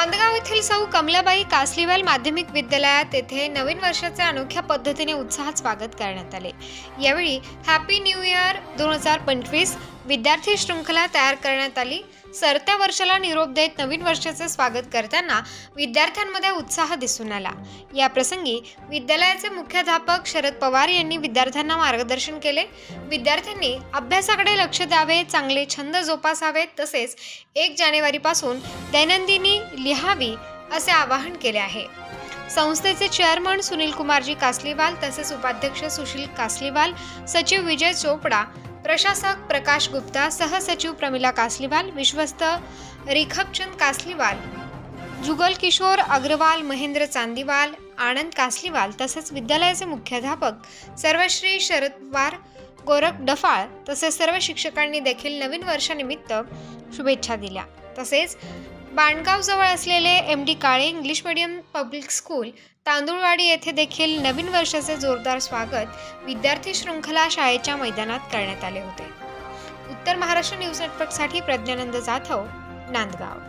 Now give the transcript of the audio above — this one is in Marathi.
नांदगाव येथील सौ कमलाबाई कासलीवाल माध्यमिक विद्यालयात येथे नवीन वर्षाचे अनोख्या पद्धतीने उत्साहात स्वागत करण्यात आले। यावेळी हॅपी न्यू इयर 2025 विद्यार्थी शृंखला तयार करण्यात आली। सरत्या वर्षाला निरोप देत नवीन वर्षाचे स्वागत करताना विद्यार्थ्यांमध्ये उत्साह दिसून आला। या प्रसंगी विद्यालयाचे मुख्याध्यापक शरद पवार यांनी विद्यार्थ्यांना मार्गदर्शन केले। विद्यार्थ्यांनी अभ्यासाकडे लक्ष द्यावे, चांगले छंद जोपासावेत, तसेच 1 जानेवारीपासून दैनंदिनी लिहावी असे आवाहन केले आहे। संस्थेचे चेअरमन सुनील कुमारजी कासलीवाल, तसेच उपाध्यक्ष सुशील कासलीवाल, सचिव विजय चोपडा, प्रशासक प्रकाश गुप्ता, सहसचिव प्रमिला कासलीवाल, विश्वस्त रिखबचंद कासलीवाल, जुगल किशोर अग्रवाल, महेंद्र चांदीवाल, आनंद कासलीवाल, तसेच विद्यालयाचे मुख्याध्यापक सर्वश्री शरद पवार, गोरख डफाळ तसेच सर्व शिक्षकांनी देखील नवीन वर्षानिमित्त शुभेच्छा दिल्या। तसेच बाणगाव जवळ असलेले MD Kale English medium public school Tandulwadi येथे देखील नवीन वर्षाचे जोरदार स्वागत विद्यार्थी शृंखला शाळेच्या मैदानात करण्यात आले होते। उत्तर महाराष्ट्र न्यूज नेटवर्कसाठी प्रज्ञानंद जाधव, नांदगाव।